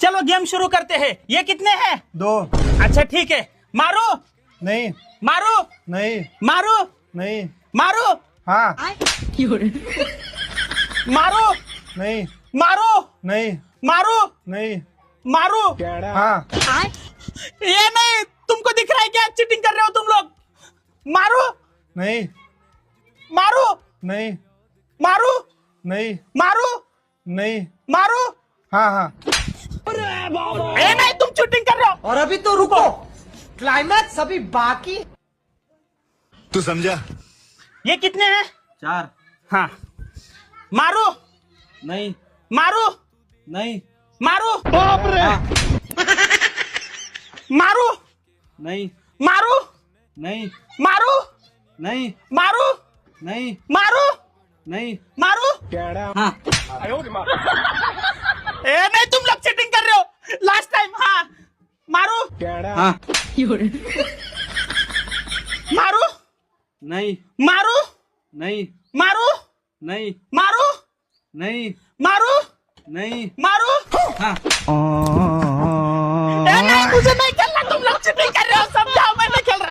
चलो गेम शुरू करते हैं। ये कितने हैं? 2 अच्छा ठीक है, मारो नहीं मारो नहीं मारो नहीं मारो हाँ मारो नहीं मारो नहीं मारो नहीं मारो। हाँ ये नहीं, तुमको दिख रहा है क्या चीटिंग कर रहे हो तुम लोग? मारो नहीं मारो नहीं मारो नहीं मारो नहीं मारो। हाँ हाँ ये नहीं, तुम चीटिंग कर रहे हो। और अभी तो रुको, क्लाइमैक्स अभी बाकी। तू समझा? ये कितने हैं? 4 हाँ, मारो नहीं मारो नहीं मारो। बाप रे, मारो नहीं मारो नहीं मारो नहीं मारो नहीं मारो नहीं मारो। हाँ ए नहीं, तुम लोग चीटिंग कर रहे हो लास्ट टाइम। हाँ मारो हाँ मारो नहीं मारो नहीं मारो नहीं मारो नहीं मारो नहीं मारो। हाँ ए नहीं, मुझे नहीं करना, तुम लोग चीटिंग कर रहे हो।